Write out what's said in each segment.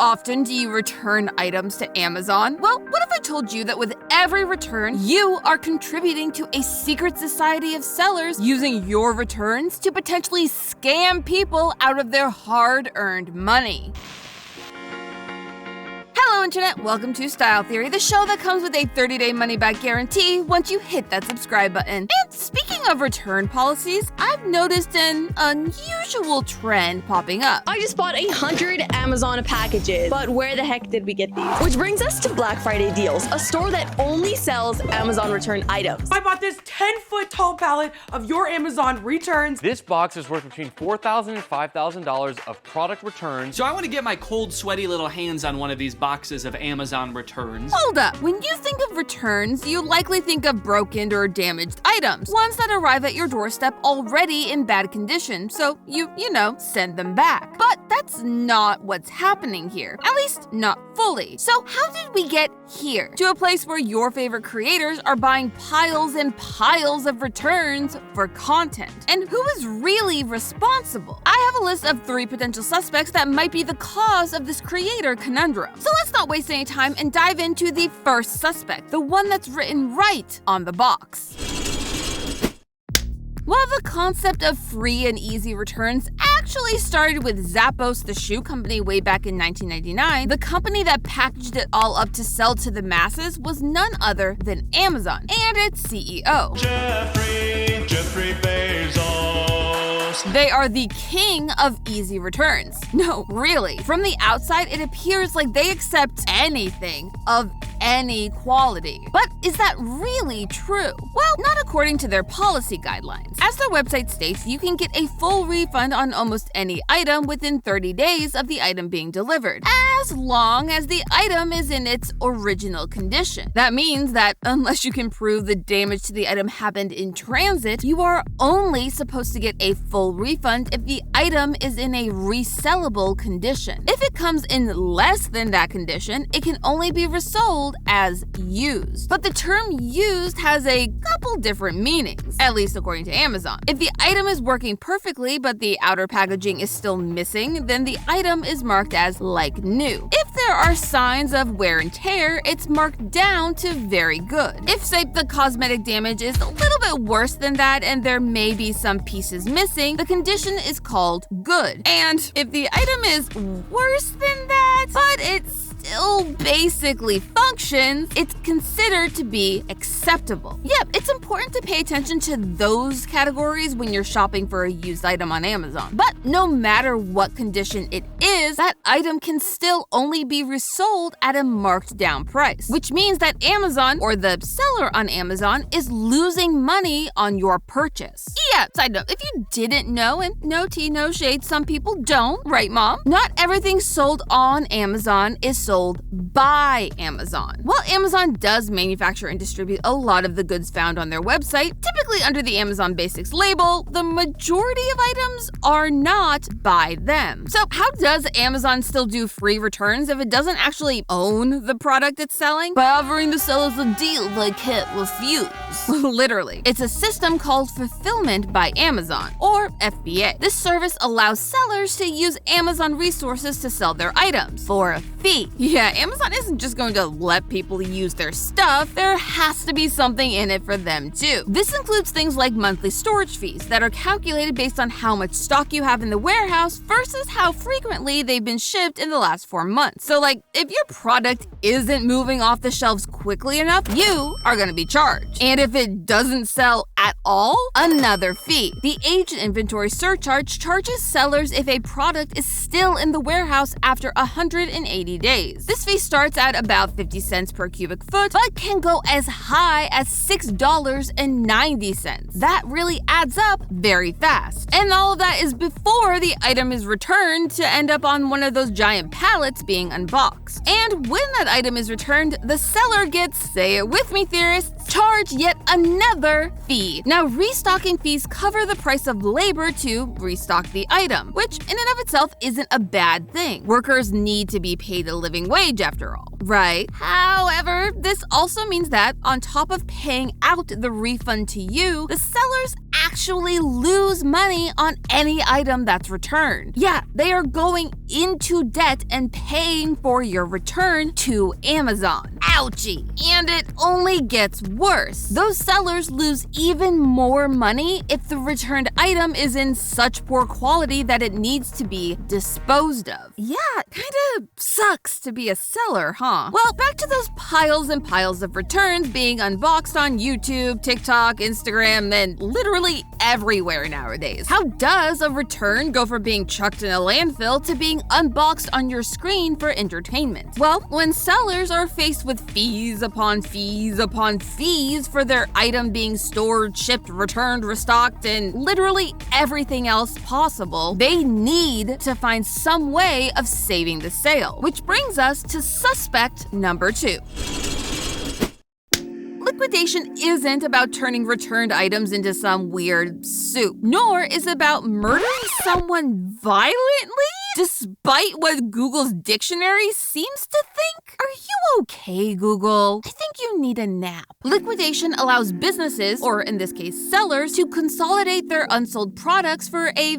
often do you return items to Amazon? Well, what if I told you that with every return, you are contributing to a secret society of sellers using your returns to potentially scam people out of their hard-earned money? Hello, Internet. Welcome to Style Theory, the show that comes with a 30-day money-back guarantee once you hit that subscribe button. And speaking of return policies, I've noticed an unusual trend popping up. I just bought 100 Amazon packages, but where the heck did we get these? Which brings us to Black Friday Deals, a store that only sells Amazon return items. I bought this 10-foot tall pallet of your Amazon returns. This box is worth between $4,000 and $5,000 of product returns. So I want to get my cold, sweaty little hands on one of these boxes of Amazon returns. Hold up. When you think of returns, you likely think of broken or damaged items, ones that arrive at your doorstep already in bad condition, so you send them back. But that's not what's happening here, at least not fully. So how did we get here? To a place where your favorite creators are buying piles and piles of returns for content. And who is really responsible? I have a list of 3 potential suspects that might be the cause of this creator conundrum. So let's not waste any time and dive into the first suspect, the one that's written right on the box. While the concept of free and easy returns actually started with Zappos, the shoe company, way back in 1999, the company that packaged it all up to sell to the masses was none other than Amazon and its CEO. Jeffrey Bezos. They are the king of easy returns. No, really. From the outside, it appears like they accept anything of any quality. But is that really true? Well, not according to their policy guidelines. As their website states, you can get a full refund on almost any item within 30 days of the item being delivered, as long as the item is in its original condition. That means that unless you can prove the damage to the item happened in transit, you are only supposed to get a full refund if the item is in a resellable condition. If it comes in less than that condition, it can only be resold as used. But the term used has a couple different meanings, at least according to Amazon. If the item is working perfectly but the outer packaging is still missing, then the item is marked as like new. If there are signs of wear and tear, it's marked down to very good. If, say, the cosmetic damage is a little bit worse than that and there may be some pieces missing, the condition is called good. And if the item is worse than that, but it's still basically functions, it's considered to be acceptable. Yep, it's important to pay attention to those categories when you're shopping for a used item on Amazon. But no matter what condition it is, that item can still only be resold at a marked down price, which means that Amazon, or the seller on Amazon, is losing money on your purchase. Yeah, side note, if you didn't know, and no tea, no shade, some people don't, right, Mom? Not everything sold on Amazon is sold by Amazon. While Amazon does manufacture and distribute a lot of the goods found on their website, typically under the Amazon Basics label, the majority of items are not by them. So how does Amazon still do free returns if it doesn't actually own the product it's selling? By offering the sellers a deal they can't refuse. Literally. It's a system called Fulfillment by Amazon, or FBA. This service allows sellers to use Amazon resources to sell their items for a fee. Yeah, Amazon isn't just going to let people use their stuff. There has to be something in it for them too. This includes things like monthly storage fees that are calculated based on how much stock you have in the warehouse versus how frequently they've been shipped in the last 4 months. So like, if your product isn't moving off the shelves quickly enough, you are going to be charged. And if it doesn't sell at all, another fee. The aged inventory surcharge charges sellers if a product is still in the warehouse after 180 days. This fee starts at about 50 cents per cubic foot, but can go as high as $6.90. That really adds up very fast. And all of that is before the item is returned to end up on one of those giant pallets being unboxed. And when that item is returned, the seller gets, say it with me theorists, charged yet another fee. Now, restocking fees cover the price of labor to restock the item, which in and of itself isn't a bad thing. Workers need to be paid a living wage after all, right? However, this also means that on top of paying out the refund to you, the sellers actually lose money on any item that's returned. Yeah, they are going into debt and paying for your return to Amazon. Ouchie! And it only gets worse. Those sellers lose even more money if the returned item is in such poor quality that it needs to be disposed of. Yeah, it kinda sucks to be a seller, huh? Well, back to those piles and piles of returns being unboxed on YouTube, TikTok, Instagram, and literally everywhere nowadays. How does a return go from being chucked in a landfill to being unboxed on your screen for entertainment? Well, when sellers are faced with fees upon fees upon fees for their item being stored, shipped, returned, restocked, and literally everything else possible, they need to find some way of saving the sale. Which brings us to suspect number 2. Liquidation isn't about turning returned items into some weird soup, nor is it about murdering someone violently, despite what Google's dictionary seems to think. Are you okay, Google? I think you need a nap. Liquidation allows businesses, or in this case sellers, to consolidate their unsold products for a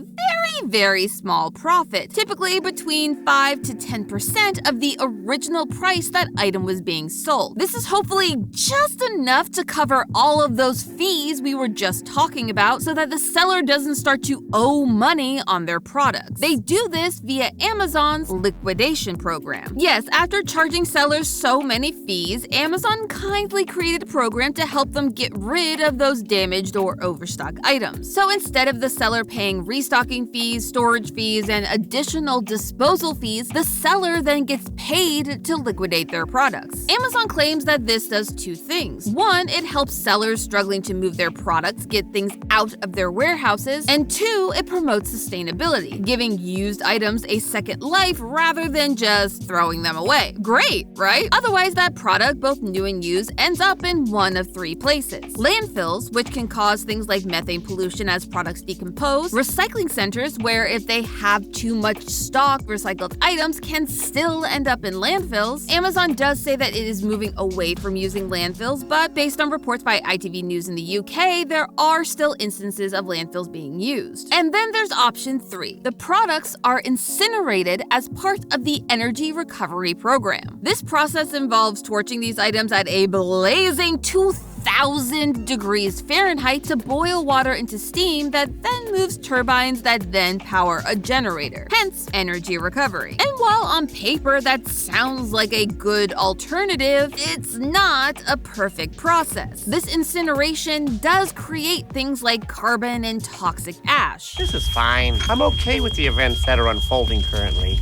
very small profit, typically between 5 to 10% of the original price that item was being sold. This is hopefully just enough to cover all of those fees we were just talking about so that the seller doesn't start to owe money on their products. They do this via Amazon's liquidation program. Yes, after charging sellers so many fees, Amazon kindly created a program to help them get rid of those damaged or overstocked items. So instead of the seller paying restocking fees, storage fees, and additional disposal fees, the seller then gets paid to liquidate their products. Amazon claims that this does 2 things. 1, it helps sellers struggling to move their products get things out of their warehouses, and 2, it promotes sustainability, giving used items a second life rather than just throwing them away. Great, right? Otherwise, that product, both new and used, ends up in one of 3 places. Landfills, which can cause things like methane pollution as products decompose, recycling centers, where if they have too much stock, recycled items can still end up in landfills. Amazon does say that it is moving away from using landfills, but based on reports by ITV News in the UK, there are still instances of landfills being used. And then there's option 3. The products are incinerated as part of the energy recovery program. This process involves torching these items at a blazing 2,000 degrees Fahrenheit to boil water into steam that then moves turbines that then power a generator, hence energy recovery. And while on paper that sounds like a good alternative, it's not a perfect process. This incineration does create things like carbon and toxic ash. This is fine. I'm okay with the events that are unfolding currently.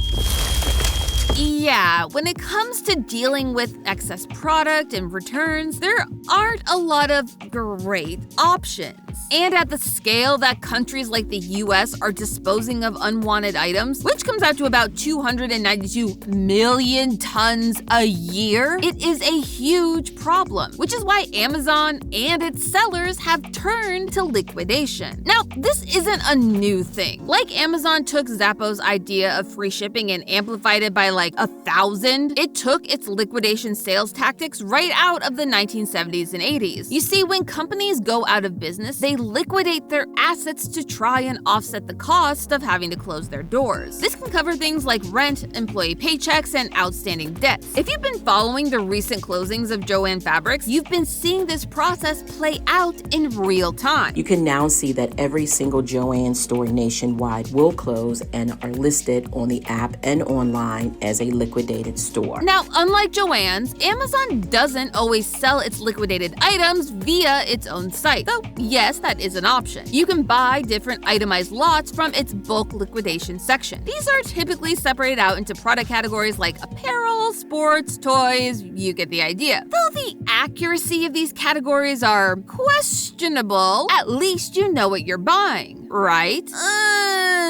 Yeah, when it comes to dealing with excess product and returns, there aren't a lot of great options. And at the scale that countries like the US are disposing of unwanted items, which comes out to about 292 million tons a year, it is a huge problem, which is why Amazon and its sellers have turned to liquidation. Now, this isn't a new thing. Like Amazon took Zappos' idea of free shipping and amplified it by like 1,000, it took its liquidation sales tactics right out of the 1970s and 80s. You see, when companies go out of business, they liquidate their assets to try and offset the cost of having to close their doors. This can cover things like rent, employee paychecks, and outstanding debts. If you've been following the recent closings of Joann Fabrics, you've been seeing this process play out in real time. You can now see that every single Joann store nationwide will close and are listed on the app and online as a liquidated store. Now, unlike Joann's, Amazon doesn't always sell its liquidated items via its own site. Though, yes, that is an option. You can buy different itemized lots from its bulk liquidation section. These are typically separated out into product categories like apparel, sports, toys, you get the idea. Though the accuracy of these categories are questionable, at least you know what you're buying. right?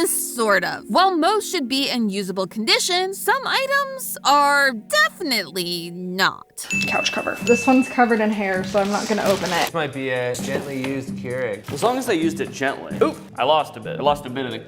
Sort of. While most should be in usable condition, some items are definitely not. Couch cover. This one's covered in hair, so I'm not gonna open it. This might be a gently used Keurig. As long as they used it gently. Oop, I lost a bit. I lost a bit of the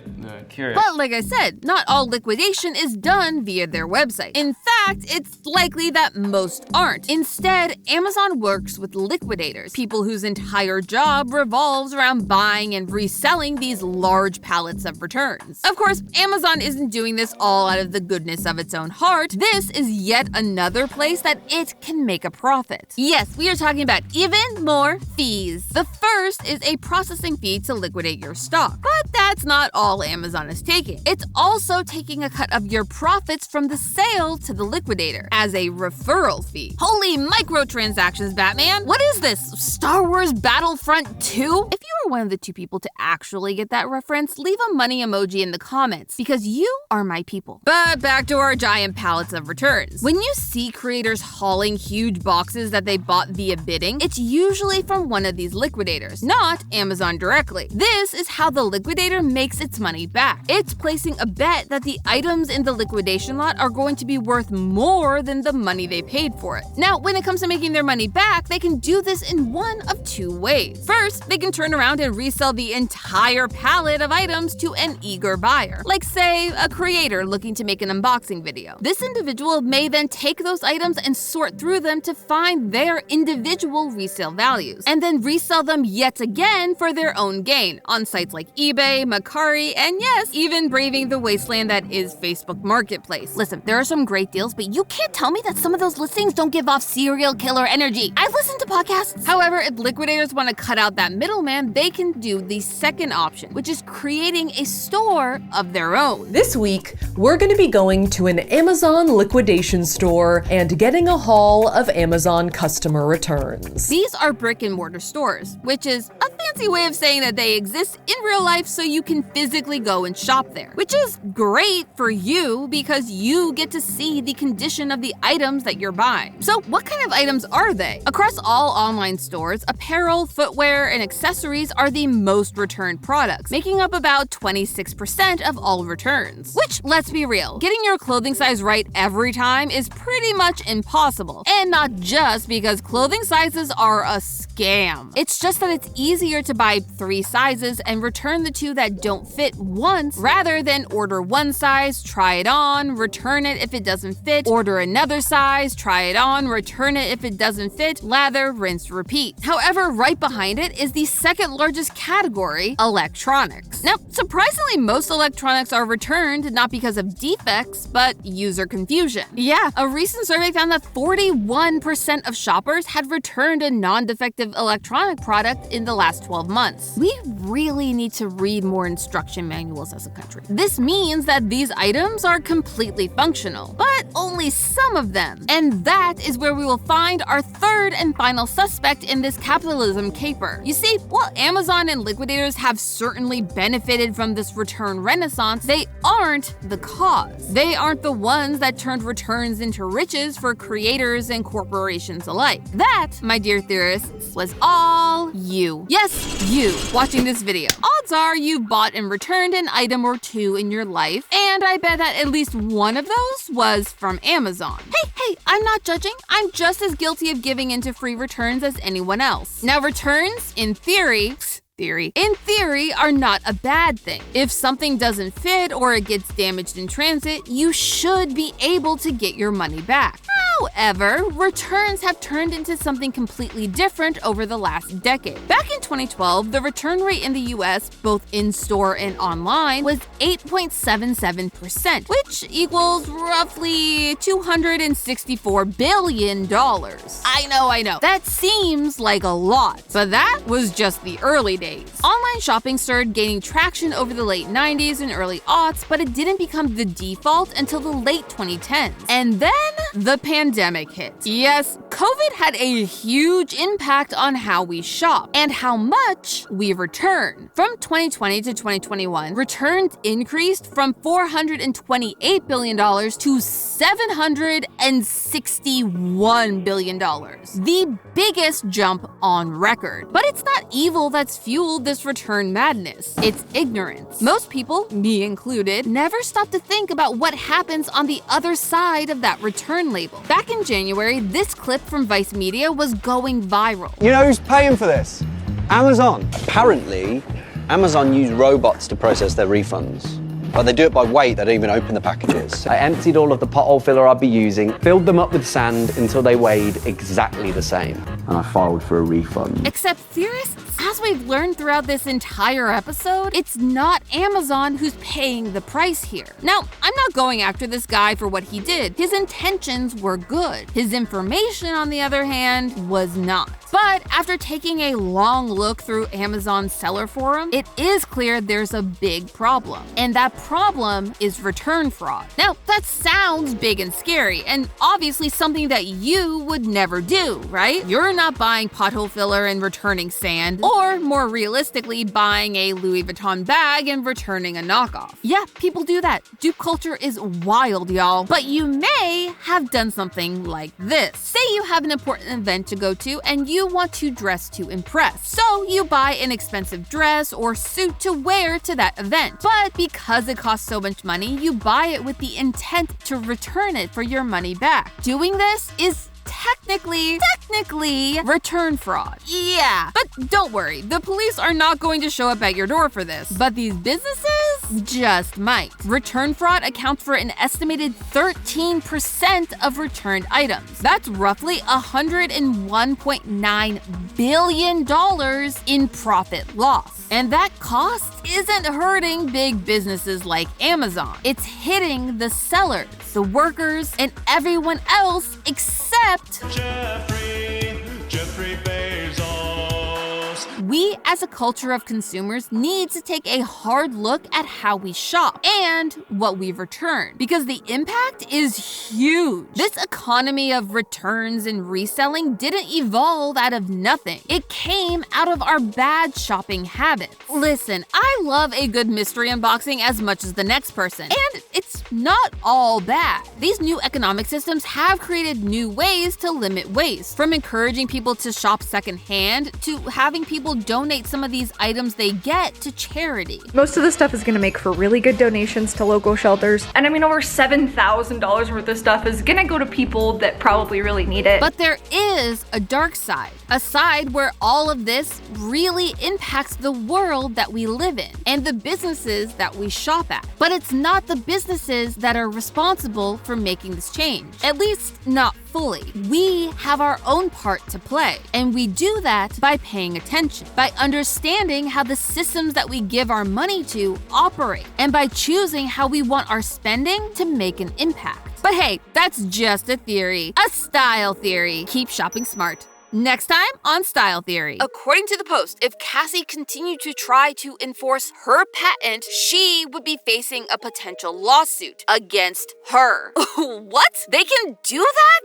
Keurig. But like I said, not all liquidation is done via their website. In fact, it's likely that most aren't. Instead, Amazon works with liquidators, people whose entire job revolves around buying and reselling these large pallets of returns. Of course, Amazon isn't doing this all out of the goodness of its own heart. This is yet another place that it can make a profit. Yes, we are talking about even more fees. The first is a processing fee to liquidate your stock. But that's not all Amazon is taking. It's also taking a cut of your profits from the sale to the liquidator as a referral fee. Holy microtransactions, Batman! What is this, Star Wars Battlefront 2? If you are one of the 2 people to actually get that reference, leave a money emoji in the comments because you are my people. But back to our giant pallets of returns. When you see creators hauling huge boxes that they bought via bidding, it's usually from one of these liquidators, not Amazon directly. This is how the liquidator makes its money back. It's placing a bet that the items in the liquidation lot are going to be worth more than the money they paid for it. Now, when it comes to making their money back, they can do this in one of 2 ways. First, they can turn around and resell the entire pallet of items to an eager buyer, like say a creator looking to make an unboxing video. This individual may then take those items and sort through them to find their individual resale values, and then resell them yet again for their own gain on sites like eBay, Mercari, and yes, even braving the wasteland that is Facebook Marketplace. Listen, there are some great deals, but you can't tell me that some of those listings don't give off serial killer energy. I listen to podcasts. However, if liquidators want to cut out that middleman, they can do the second option, which is creating a store of their own. This week, we're going to be going to an Amazon liquidation store and getting a haul of Amazon customer returns. These are brick and mortar stores, which is a fancy way of saying that they exist in real life so you can physically go and shop there, which is great for you because you get to see the condition of the items that you're buying. So what kind of items are they? Across all online stores, apparel, footwear, and accessories are the most returned products, making up about 26% of all returns. Which, let's be real, getting your clothing size right every time is pretty much impossible. And not just because clothing sizes are a scam. It's just that it's easier to buy 3 sizes and return the 2 that don't fit once, rather than order 1 size, try it on, return it if it doesn't fit, order another size, try it on, return it if it doesn't fit, lather, rinse, repeat. However, right behind it is the second largest category, electronics. Now, surprisingly, most electronics are returned not because of defects, but user confusion. Yeah, a recent survey found that 41% of shoppers had returned a non-defective electronic product in the last 12 months. We really need to read more instruction manuals as a country. This means that these items are completely functional, but only some of them. And that is where we will find our third and final suspect in this capitalism caper. You see, while Amazon and liquidators have certainly benefited from this return renaissance, they aren't the cause. They aren't the ones that turned returns into riches for creators and corporations alike. That, my dear theorists, was all you. Yes, you, watching this video. Odds are you've bought and returned an item or 2 in your life, and I bet that at least one of those was from Amazon. Hey, I'm not judging. I'm just as guilty of giving into free returns as anyone else. Now, returns, in theory, are not a bad thing. If something doesn't fit or it gets damaged in transit, you should be able to get your money back. However, returns have turned into something completely different over the last decade. Back in 2012, the return rate in the US, both in-store and online, was 8.77%, which equals roughly $264 billion. I know. That seems like a lot, but that was just the early days. Online shopping started gaining traction over the late 90s and early aughts, but it didn't become the default until the late 2010s. And then the pandemic hit. Yes, COVID had a huge impact on how we shop and how much we return. From 2020 to 2021, returns increased from $428 billion to $761 billion. The biggest jump on record. But it's not evil that's fueled this return madness. It's ignorance. Most people, me included, never stop to think about what happens on the other side of that return label. Back in January, this clip from Vice Media was going viral. You know who's paying for this? Amazon. Apparently, Amazon use robots to process their refunds. But they do it by weight, they don't even open the packages. I emptied all of the pothole filler I'd be using, filled them up with sand until they weighed exactly the same. And I filed for a refund. Except theorists, as we've learned throughout this entire episode, it's not Amazon who's paying the price here. Now, I'm not going after this guy for what he did. His intentions were good. His information, on the other hand, was not. But after taking a long look through Amazon's seller forum, it is clear there's a big problem. And that problem is return fraud. Now, that sounds big and scary, and obviously something that you would never do, right? You're not buying pothole filler and returning sand, or more realistically, buying a Louis Vuitton bag and returning a knockoff. Yeah, people do that. Dupe culture is wild, y'all. But you may have done something like this. Say you have an important event to go to, and you want to dress to impress. So you buy an expensive dress or suit to wear to that event. But because it costs so much money, you buy it with the intent to return it for your money back. Doing this is technically return fraud. Yeah, but don't worry, the police are not going to show up at your door for this. But these businesses just might. Return fraud accounts for an estimated 13% of returned items. That's roughly $101.9 billion in profit loss. And that cost isn't hurting big businesses like Amazon. It's hitting the sellers, the workers, and everyone else except Jeffrey Bezos. We, as a culture of consumers, need to take a hard look at how we shop and what we return, because the impact is huge. This economy of returns and reselling didn't evolve out of nothing. It came out of our bad shopping habits. Listen, I love a good mystery unboxing as much as the next person, and it's not all bad. These new economic systems have created new ways to limit waste, from encouraging people to shop secondhand to having people donate some of these items they get to charity. Most of the stuff is gonna make for really good donations to local shelters. And I mean, over $7,000 worth of stuff is gonna go to people that probably really need it. But there is a dark side, a side where all of this really impacts the world that we live in and the businesses that we shop at. But it's not the businesses that are responsible for making this change, at least not fully. We have our own part to play, and we do that by paying attention, by understanding how the systems that we give our money to operate, and by choosing how we want our spending to make an impact. But hey, that's just a theory, a style theory. Keep shopping smart. Next time on Style Theory. According to the Post, if Cassie continued to try to enforce her patent, she would be facing a potential lawsuit against her. What? They can do that?